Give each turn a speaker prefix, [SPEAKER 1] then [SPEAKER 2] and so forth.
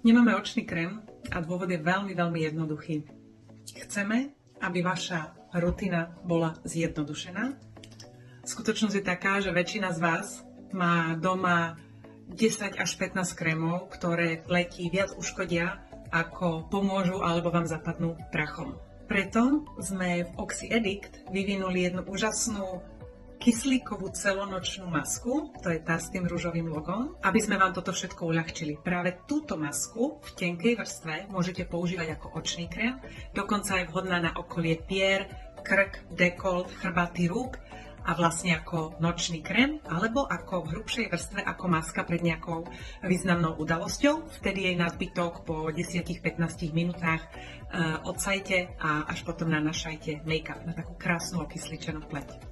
[SPEAKER 1] Nemáme očný krém a dôvod je veľmi, veľmi jednoduchý. Chceme, aby vaša rutina bola zjednodušená. Skutočnosť je taká, že väčšina z vás má doma 10 až 15 krémov, ktoré letí viac uškodia, ako pomôžu alebo vám zapadnú prachom. Preto sme v OxyAddict vyvinuli jednu úžasnú kyslíkovú celonočnú masku, to je tá s tým ružovým logom, aby sme vám toto všetko uľahčili. Práve túto masku v tenkej vrstve môžete používať ako očný krém, dokonca je vhodná na okolie pier, krk, dekolt, chrbáty rúk a vlastne ako nočný krém, alebo ako v hrubšej vrstve ako maska pred nejakou významnou udalosťou. Vtedy jej nadbytok po 10-15 minútach odsajte a až potom nanášajte make-up na takú krásnu okysličenú pleť.